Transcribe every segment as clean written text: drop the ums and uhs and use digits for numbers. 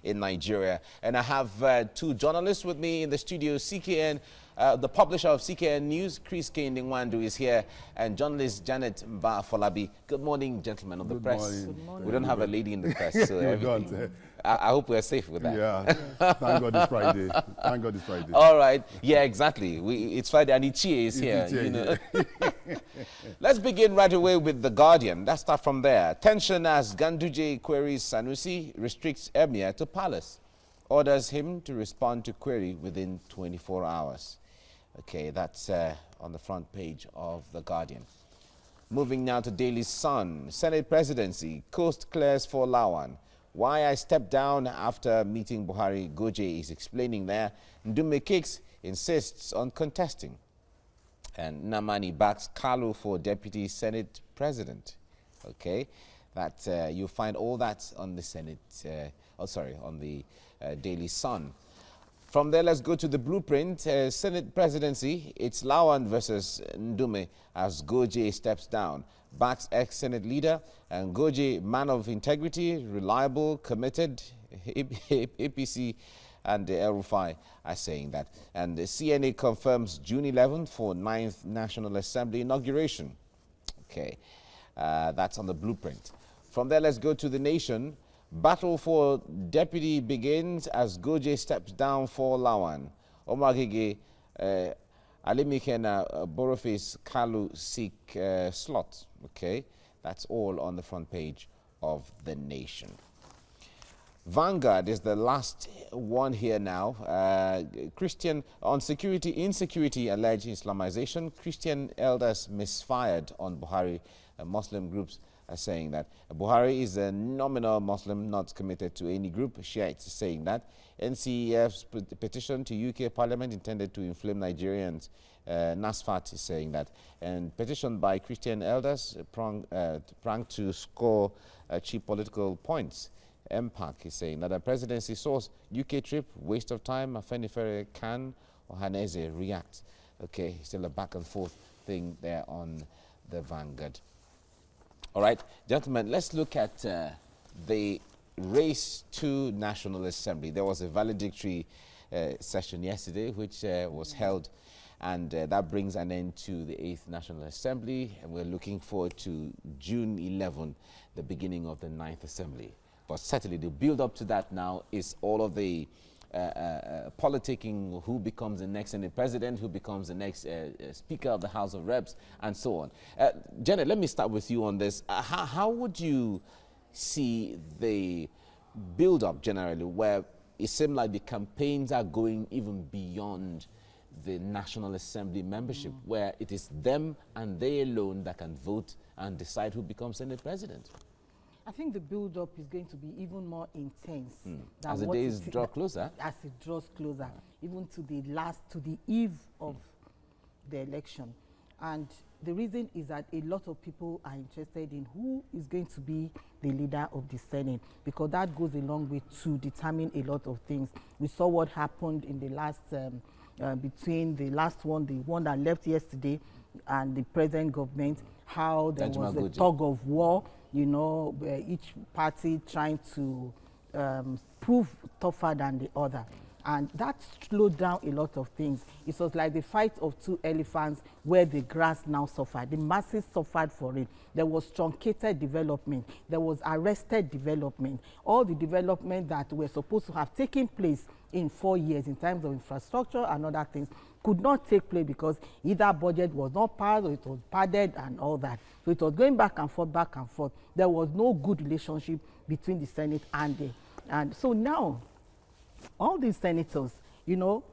in Nigeria. And I have two journalists with me in the studio. CKN, the publisher of CKN News, Chris Kende-Nwandu, is here, and journalist Janet Mba-Folabi. Good morning, gentlemen of the press. Good morning. We don't have a lady in the press, so everything. I hope we're safe with that. Yeah, thank God it's Friday. Thank God it's Friday. All right. Yeah, exactly. It's Friday and Ichie is here. You know. Let's begin right away with The Guardian. Let's start from there. Tension as Ganduje queries Sanusi, restricts Emir to palace. Orders him to respond to query within 24 hours. Okay, that's on the front page of The Guardian. Moving now to Daily Sun. Senate presidency. Coast clears for Lawan. Why I stepped down after meeting Buhari, Goje is explaining there. Ndume Cakes insists on contesting. And Namani backs Kalu for deputy Senate president. Okay, that you'll find all that on the Senate, on the Daily Sun. From there, let's go to the blueprint. Senate presidency, it's Lawan versus Ndume as Goje steps down. Backs ex-Senate leader, and Goje, man of integrity, reliable, committed. APC and the El-Rufai are saying that. And the CNA confirms June 11th for 9th National Assembly inauguration. Okay, that's on the blueprint. From there, let's go to the Nation. Battle for deputy begins as Goje steps down for Lawan. Omar Gege, Alimikena, Boroface, Kalu seek slot. Okay, that's all on the front page of the Nation. Vanguard is the last one here now. Christian on security, insecurity, alleged Islamization. Christian elders misfired on Buhari. Muslim groups are saying that Buhari is a nominal Muslim, not committed to any group. Shiites saying that. NCEF's petition to UK Parliament intended to inflame Nigerians. NASFAT is saying that. And petition by Christian elders prang to score cheap political points. MPAC is saying that a presidency source, UK trip, waste of time, Afenifere can or Haneze react. Okay, still a back and forth thing there on the Vanguard. All right, gentlemen, let's look at the race to National Assembly. There was a valedictory session yesterday which was held, and that brings an end to the 8th National Assembly, and we're looking forward to June 11, the beginning of the 9th Assembly. But certainly the build-up to that now is all of the politicking, who becomes the next Senate president, who becomes the next Speaker of the House of Reps, and so on. Janet, let me start with you on this. How would you see the build-up generally, where it seems like the campaigns are going even beyond the National Assembly membership, where it is them and they alone that can vote and decide who becomes Senate president? I think the build-up is going to be even more intense. As the days draw closer? As it draws closer, even to the eve of the election. And the reason is that a lot of people are interested in who is going to be the leader of the Senate, because that goes a long way to determine a lot of things. We saw what happened in the last, between the last one, the one that left yesterday, and the present government, how there was a tug of war. You know, each party trying to prove tougher than the other. And that slowed down a lot of things. It was like the fight of two elephants where the grass now suffered. The masses suffered for it. There was truncated development. There was arrested development. All the development that were supposed to have taken place in 4 years in terms of infrastructure and other things could not take place because either budget was not passed or it was padded and all that. So it was going back and forth, back and forth. There was no good relationship between the Senate and so now, all these senators, you know,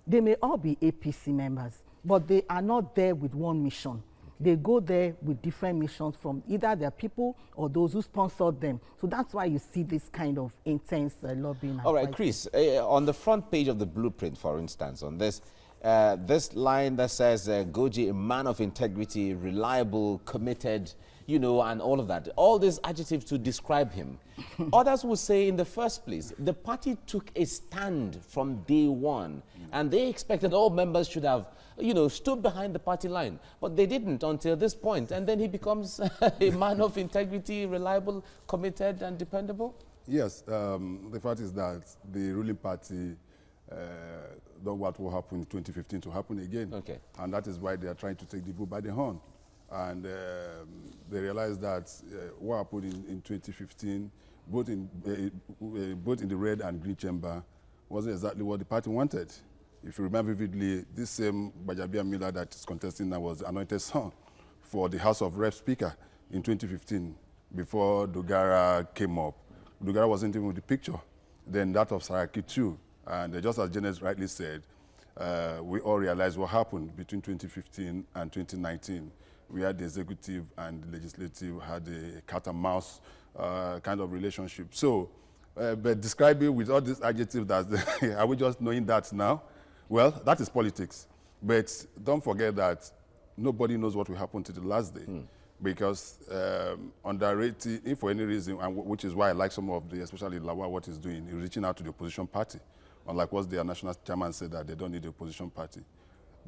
they may all be APC members, but they are not there with one mission. They go there with different missions from either their people or those who sponsored them. So that's why you see this kind of intense lobbying. All right, Chris, on the front page of the blueprint, for instance, on this, this line that says, Goje, a man of integrity, reliable, committed, you know, and all of that. All these adjectives to describe him. Others would say in the first place, the party took a stand from day one, and they expected all members should have, you know, stood behind the party line. But they didn't until this point, and then he becomes a man of integrity, reliable, committed, and dependable. Yes, the fact is that the ruling party don't want what happened in 2015 to happen again. Okay. And that is why they are trying to take the bull by the horn. And they realize that what happened in 2015, both in the red and green chamber, wasn't exactly what the party wanted. If you remember vividly, this same Bajabia Miller that is contesting now was anointed son for the House of Rep Speaker in 2015 before Dogara came up. Dogara wasn't even in the picture. Then that of Saraki too. And just as Janet rightly said, we all realized what happened between 2015 and 2019. We had the executive and the legislative had a cat and mouse kind of relationship. So, but describing with all these adjectives, that are we just knowing that now? Well, that is politics. But don't forget that nobody knows what will happen to the last day. Because underrated, if for any reason, and which is why I like some of the, especially Lawa, what he's doing, he's reaching out to the opposition party. Unlike what their national chairman said, that they don't need the opposition party.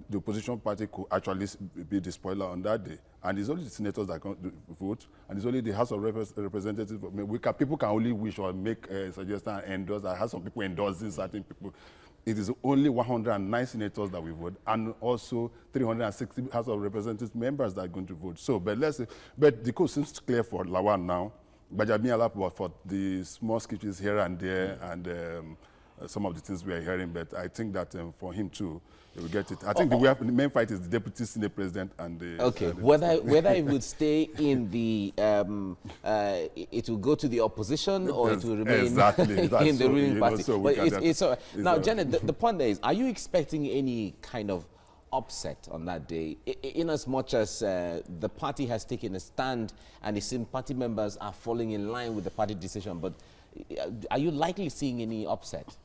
The opposition party could actually be the spoiler on that day. And it's only the senators that can vote, and it's only the House of Representatives. People can only wish or make a suggestion and endorse. I have some people endorsing certain people. It is only 109 senators that we vote, and also 360 House of Representatives members that are going to vote. So, but the code seems clear for Lawan now. Bajabin Alap for the small sketches here and there, and some of the things we are hearing. But I think that for him too, he will get it. I think the main fight is the deputy senate president and the. Okay, whether it would stay in the, it will go to the opposition or it will remain in the ruling party. Now, Janet, the point there is, are you expecting any kind of upset on that day, in as much as the party has taken a stand and it seems party members are falling in line with the party decision, but are you likely seeing any upset?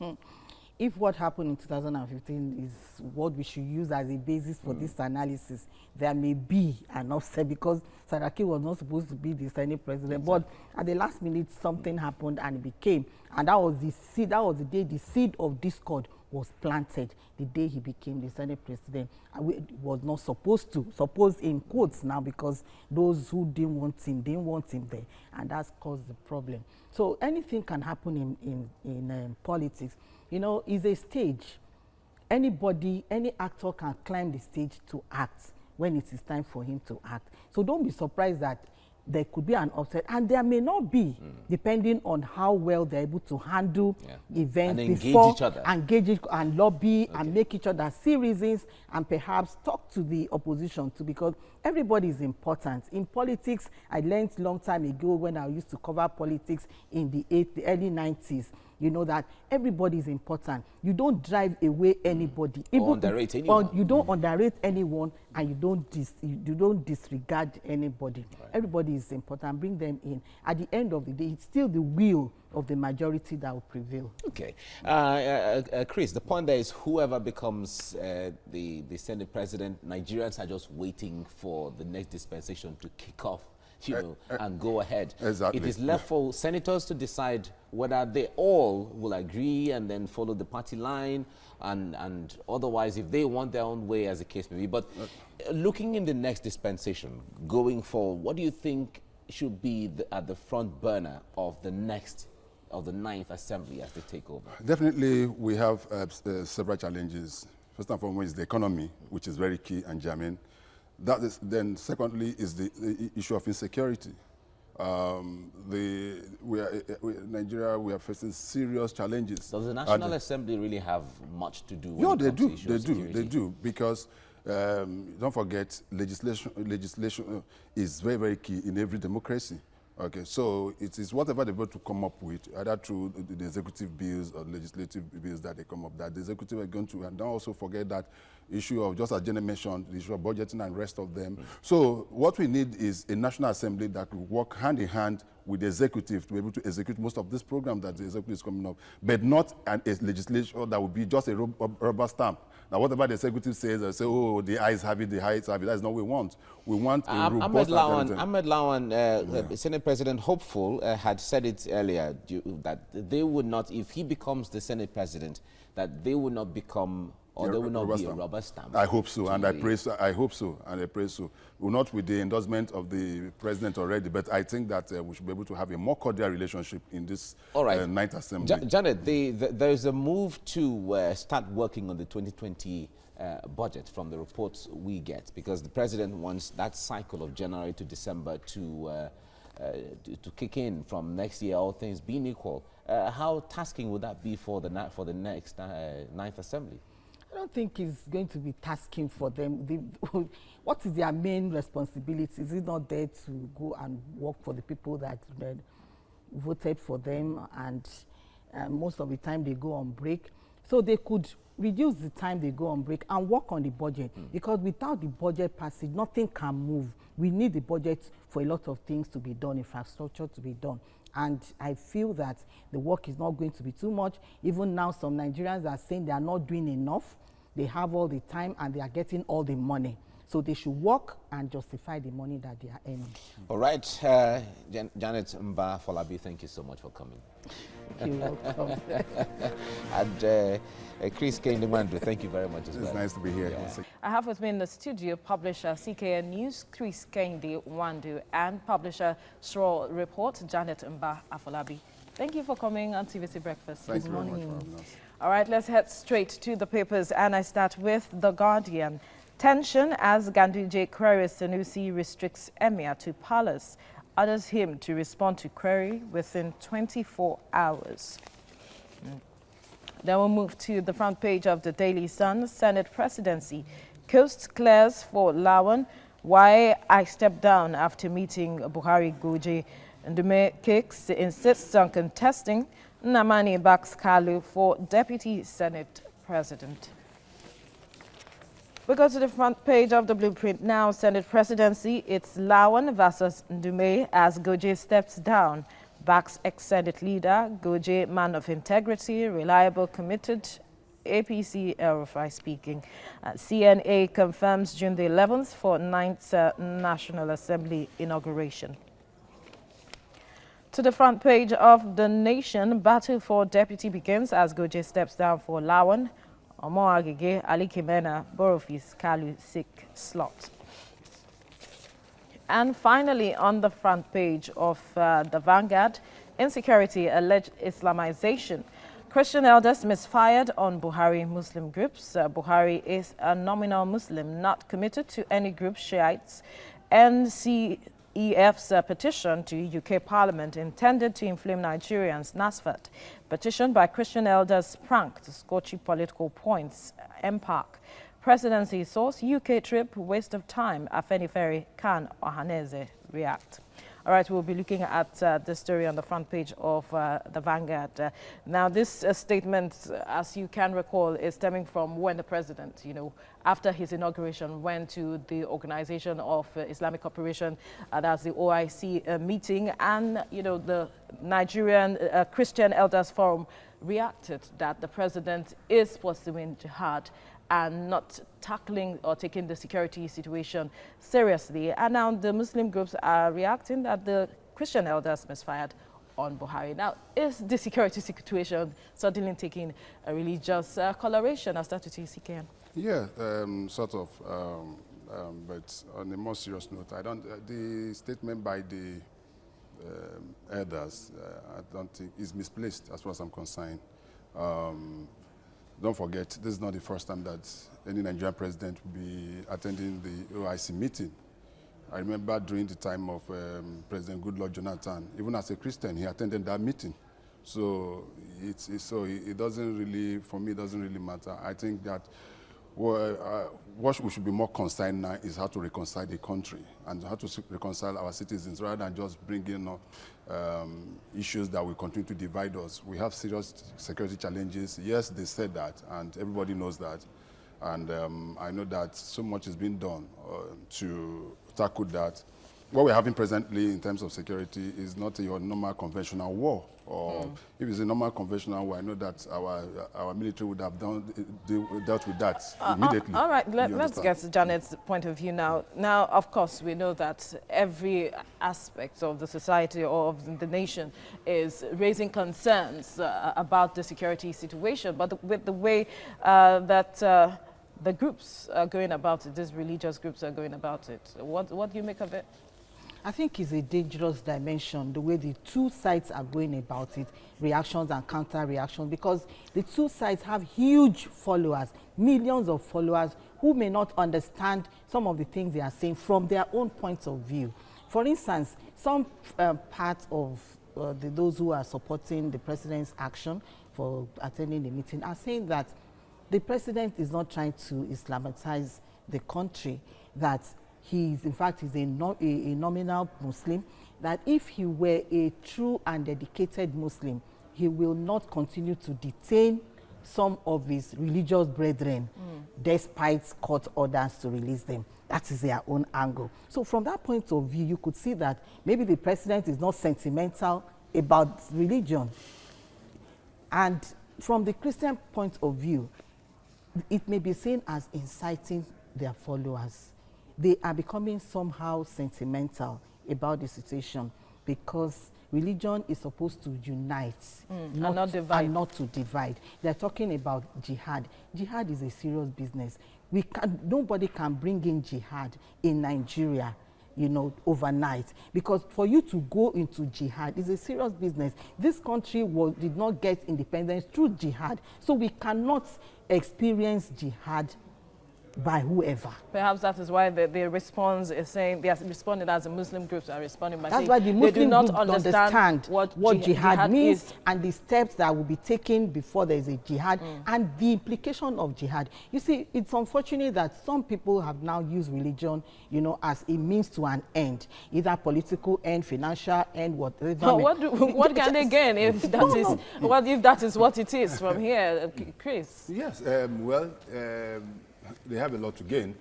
If what happened in 2015 is what we should use as a basis for this analysis, there may be an upset because Saraki was not supposed to be the Senate president. Exactly. But at the last minute, something happened and it became. And that was the seed, that was the day the seed of discord was planted, the day he became the Senate president. And we was not supposed to, supposed in quotes now, because those who didn't want him there. And that's caused the problem. So anything can happen in politics. You know, it's a stage. Anybody, any actor can climb the stage to act when it is time for him to act. So don't be surprised that there could be an upset, and there may not be, depending on how well they're able to handle events and before, engage and lobby and make each other see reasons, and perhaps talk to the opposition too, because everybody is important. In politics, I learned a long time ago when I used to cover politics in the early 90s. You know that everybody is important. You don't drive away anybody. Or underrate anyone. You don't underrate anyone, and you don't disregard anybody. Right. Everybody is important. Bring them in. At the end of the day, it's still the will of the majority that will prevail. Okay. Chris, the point there is whoever becomes the Senate president, Nigerians are just waiting for the next dispensation to kick off, and go ahead. Exactly. It is left for senators to decide whether they all will agree and then follow the party line, and otherwise, if they want their own way, as the case may be. But looking in the next dispensation, going forward, what do you think should be at the front burner of the ninth assembly as they take over? Definitely, we have several challenges. First and foremost is the economy, which is very key and germane. That is, then secondly is the issue of insecurity. Nigeria, we are facing serious challenges. Does the National Assembly really have much to do with They do, because don't forget, legislation is very, very key in every democracy. Okay, so it is whatever they vote to come up with, either through the executive bills or legislative bills that they come up, that the executive are going to, and don't also forget that issue of, just as Jenny mentioned, the issue of budgeting and rest of them. So what we need is a National Assembly that will work hand in hand with the executive to be able to execute most of this program that the executive is coming up, but not a legislation that will be just a rubber stamp. Now, whatever the executive says, they say, oh, the eyes have it, the heights have it. That's not what we want. We want a robust Ahmed Lawan, Senate President Hopeful, had said it earlier that they would not, if he becomes the Senate President, that they would not become Or Yeah, there will not be a stamp. rubber stamp? I hope so, and I pray so. I hope so, and I pray so. Well, not with the endorsement of the president already, but I think that we should be able to have a more cordial relationship in this All right. Ninth Assembly. Janet, there's a move to start working on the 2020 budget from the reports we get, because the president wants that cycle of January to December to kick in from next year, all things being equal. How tasking would that be for the next Ninth Assembly? I don't think it's going to be tasking for them. What is their main responsibility? Is it not there to go and work for the people that voted for them, and most of the time they go on break? So they could reduce the time they go on break and work on the budget, because without the budget passage, nothing can move. We need the budget for a lot of things to be done, infrastructure to be done. And I feel that the work is not going to be too much. Even now, some Nigerians are saying they are not doing enough. They have all the time and they are getting all the money. So they should work and justify the money that they are earning. All right. Janet Mba Folabi, thank you so much for coming. You're welcome. And Chris Kende, thank you very much as well. It's nice to be here. Yeah. I have with me in the studio publisher CKN News, Chris Kende Wandu, and publisher Straw Report, Janet Mba Afolabi. Thank you for coming on TVC Breakfast. Thank you very much for having us. All right, let's head straight to the papers, and I start with The Guardian. Tension as Ganduje queries Sanusi restricts Emir to palace. Orders him to respond to query within 24 hours. Then we'll move to the front page of the Daily Sun. Senate presidency. Coast clears for Lawan. Why I stepped down after meeting Buhari Goje. Ndume Kicks insists on contesting. Nnamani backs Kalu for Deputy Senate President. We go to the front page of the Blueprint now. Senate presidency, it's Lawan versus Ndume as Goje steps down. Backs ex-Senate leader, Goje, man of integrity, reliable, committed. APC El-Rufai speaking. CNA confirms June the 11th for 9th National Assembly inauguration. To the front page of The Nation, battle for deputy begins as Goje steps down for Lawan. Omo Agege, Ali Kimena, Borofis, Kalu, sick slot. And finally, on the front page of the Vanguard, insecurity, alleged Islamization. Christian elders misfired on Buhari Muslim groups. Buhari is a nominal Muslim, not committed to any group. Shiites. NCEF's petition to UK Parliament intended to inflame Nigerians. NASFAT. Petition by Christian elders pranked, scorchy political points. MPAC. Presidency source, UK trip, waste of time. Afenifere can Ohaneze react. All right, we'll be looking at this story on the front page of the Vanguard. Now, this statement, as you can recall, is stemming from when the president, after his inauguration, went to the Organization of Islamic Cooperation, that's the OIC meeting, and, the Nigerian Christian Elders Forum reacted that the president is pursuing jihad and not tackling or taking the security situation seriously. And now the Muslim groups are reacting that the Christian elders misfired on Buhari. Now, is the security situation suddenly taking a religious coloration? I'll start with you, CKN. Yeah, sort of. But on a more serious note, the statement by the elders, I don't think is misplaced as far as I'm concerned. Don't forget, this is not the first time that any Nigerian president will be attending the OIC meeting. I remember during the time of President Goodluck Jonathan, even as a Christian, he attended that meeting. So it doesn't really, for me, it doesn't really matter. I think that what we should be more concerned now is how to reconcile the country and how to reconcile our citizens rather than just bringing up issues that will continue to divide us. We have serious security challenges. Yes, they said that, and everybody knows that. And I know that so much is being done to tackle that. what we're having presently in terms of security is not your normal conventional war. Or if it's a normal conventional war, I know that our military would have dealt with that immediately. All right, let's get to Janet's point of view now. Now, of course, we know that every aspect of the society or of the nation is raising concerns about the security situation, but with the way that the groups are going about it, these religious groups are going about it, what do you make of it? I think it's a dangerous dimension, the way the two sides are going about it, reactions and counter-reactions, because the two sides have huge followers, millions of followers who may not understand some of the things they are saying from their own points of view. For instance, some part of those who are supporting the president's action for attending the meeting are saying that the president is not trying to Islamicize the country, that in fact, he's a nominal Muslim, that if he were a true and dedicated Muslim, he will not continue to detain some of his religious brethren despite court orders to release them. That is their own angle. So from that point of view, you could see that maybe the president is not sentimental about religion. And from the Christian point of view, it may be seen as inciting their followers. They are becoming somehow sentimental about the situation because religion is supposed to unite, not divide. And not to divide. They're talking about jihad. Jihad is a serious business. Nobody can bring in jihad in Nigeria, you know, overnight, because for you to go into jihad is a serious business. This country did not get independence through jihad, so we cannot experience jihad by whoever. Perhaps that is why the response is saying, they are responding as the Muslim groups are responding by That's saying why the Muslim they do not group understand what jihad means is, and the steps that will be taken before there is a jihad and the implication of jihad. You see, it's unfortunate that some people have now used religion, you know, as a means to an end, either political end, financial end, whatever. But what can they gain if that is if that is what it is from here, Chris? Yes, they have a lot to gain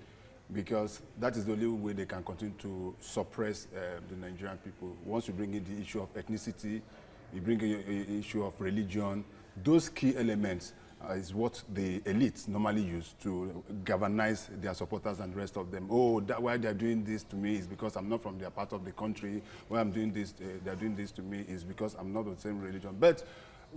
because that is the only way they can continue to suppress the Nigerian people. Once you bring in the issue of ethnicity, you bring in the issue of religion, those key elements is what the elites normally use to galvanize their supporters and the rest of them. Oh, why they're doing this to me is because I'm not from their part of the country. Why I'm doing this, they're doing this to me is because I'm not of the same religion. But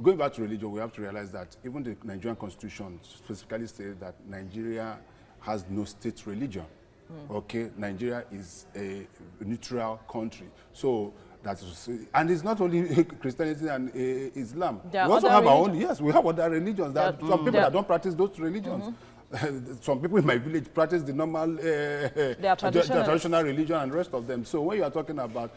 going back to religion, we have to realize that even the Nigerian constitution specifically says that Nigeria has no state religion. Okay, Nigeria is a neutral country. So that's, and it's not only Christianity and Islam. We also have our own, yes, we have other religions. That some people that don't practice those religions. Some people in my village practice the normal traditional religion and the rest of them. So when you are talking about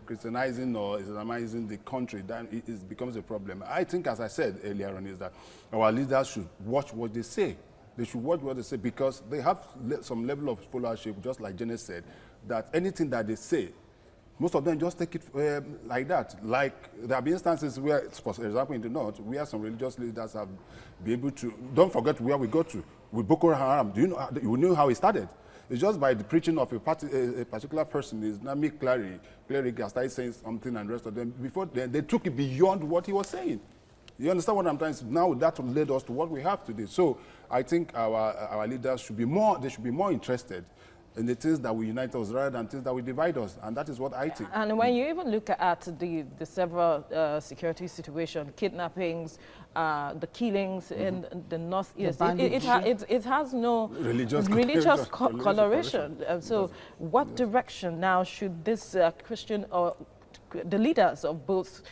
Christianizing or Islamizing the country, then it becomes a problem. I think, as I said earlier on, is that our leaders should watch what they say. They should watch what they say because they have some level of followership, just like Janet said, that anything that they say, most of them just take it like that. Like there have been instances where, for example, in the north, where some religious leaders have been able to, don't forget where we go to, with Boko Haram. Do you know how it started? It's just by the preaching of a particular person, Islamic cleric, started saying something and the rest of them. Before then, they took it beyond what he was saying. You understand what I'm trying to say? Now that led us to what we have today. So I think our leaders should be more interested in the things that will unite us rather than things that will divide us. And that is what I think. And when you even look at the several security situations, kidnappings, the killings in the northeast, it has no religious coloration. So what direction now should this Christian or the leaders of both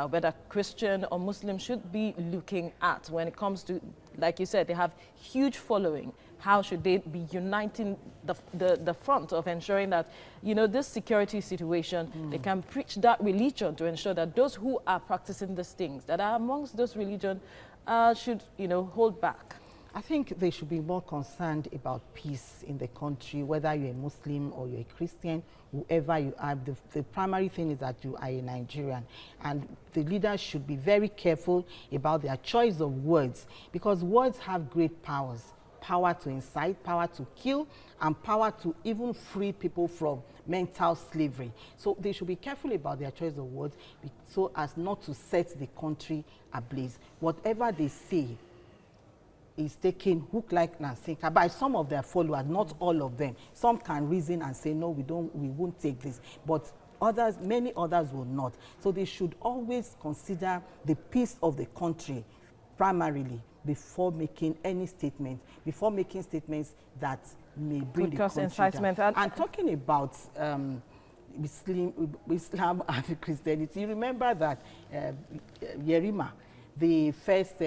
whether Christian or Muslim should be looking at when it comes to, like you said, they have huge following. How should they be uniting the front of ensuring that, you know, this security situation, they can preach that religion to ensure that those who are practicing these things that are amongst those religions should, you know, hold back? I think they should be more concerned about peace in the country, whether you're a Muslim or you're a Christian, whoever you are. The primary thing is that you are a Nigerian. And the leaders should be very careful about their choice of words, because words have great powers. Power to incite, power to kill, and power to even free people from mental slavery. So they should be careful about their choice of words so as not to set the country ablaze. Whatever they say is taken hook, line, and sinker by some of their followers, not all of them. Some can reason and say, no, we won't take this. But others, many others will not. So they should always consider the peace of the country primarily before making any statement, before making statements that may bring the country incitement down. And talking about Islam and Christianity, you remember that Yerima, the first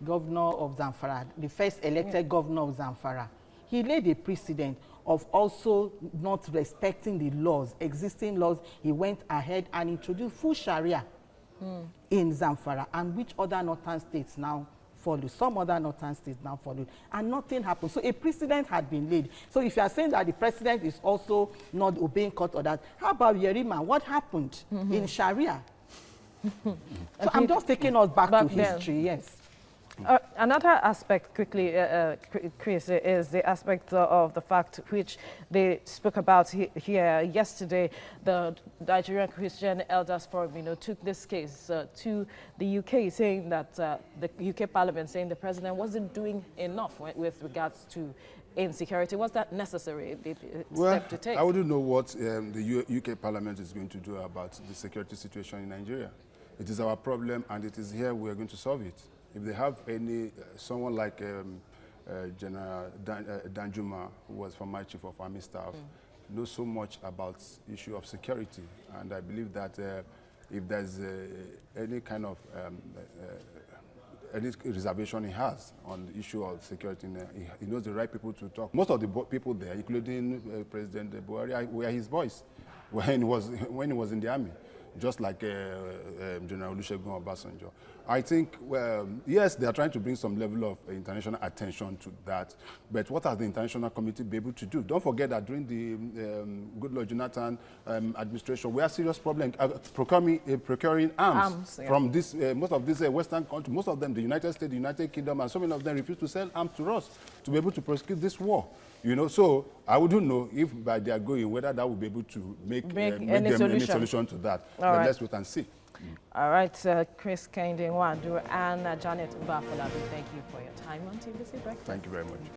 governor of Zamfara, the first elected governor of Zamfara, he laid a precedent of also not respecting the laws, existing laws. He went ahead and introduced full Sharia in Zamfara, and which other northern states now followed. Some other northern states now followed, and nothing happened. So a precedent had been laid. So if you are saying that the president is also not obeying court orders, how about Yerima? What happened in Sharia? So I'm just taking us back to history, yes. Another aspect, quickly, Chris, is the aspect of the fact which they spoke about here yesterday. The Nigerian Christian Elders Forum, took this case to the UK, saying that the UK Parliament saying the president wasn't doing enough with regards to insecurity. Was that necessary step to take? I wouldn't know what the UK Parliament is going to do about the security situation in Nigeria. It is our problem, and it is here we are going to solve it. If they have someone like General Danjuma, who was former Chief of Army Staff, knows so much about issue of security, and I believe that if there's any kind of any reservation he has on the issue of security, he knows the right people to talk. Most of the people there, including President Buhari, were his boys when he was in the army, just like General Olusegun Obasanjo. I think, yes, they are trying to bring some level of international attention to that, but what has the international community been able to do? Don't forget that during the Goodluck Jonathan administration, we had serious problem procuring arms from this, most of these Western countries, most of them, the United States, the United Kingdom, and so many of them refused to sell arms to us to be able to prosecute this war. So I wouldn't know if by their going, whether that will be able to make them any solution to that. But let's wait and see. All right, Chris Kehinde Nwandu and Janet Mbafolabi, thank you for your time on TVC Breakfast. Thank you very much.